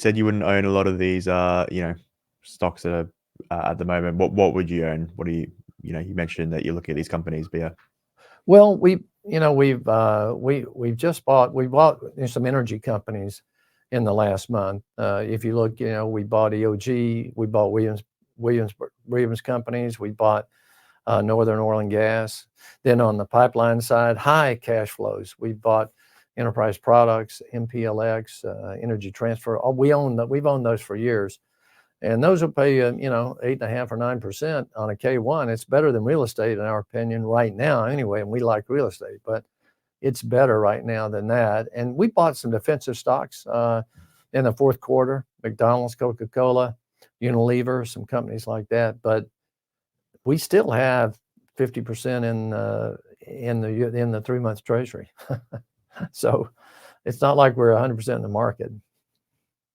said you wouldn't own a lot of these, stocks that are at the moment. What would you own? What do you mentioned that you're looking at these companies, but yeah. Well, we've bought some energy companies in the last month. If you look, we bought EOG, we bought Williams companies, we bought Northern Oil and Gas. Then on the pipeline side, high cash flows, we bought Enterprise Products, MPLX, Energy Transfer. We've owned those for years. And those will pay you, 8.5% or 9% on a K1. It's better than real estate, in our opinion, right now anyway. And we like real estate, but it's better right now than that. And we bought some defensive stocks in the fourth quarter: McDonald's, Coca-Cola, Unilever, some companies like that. But we still have 50% in the 3-month Treasury. So it's not like we're 100% in the market.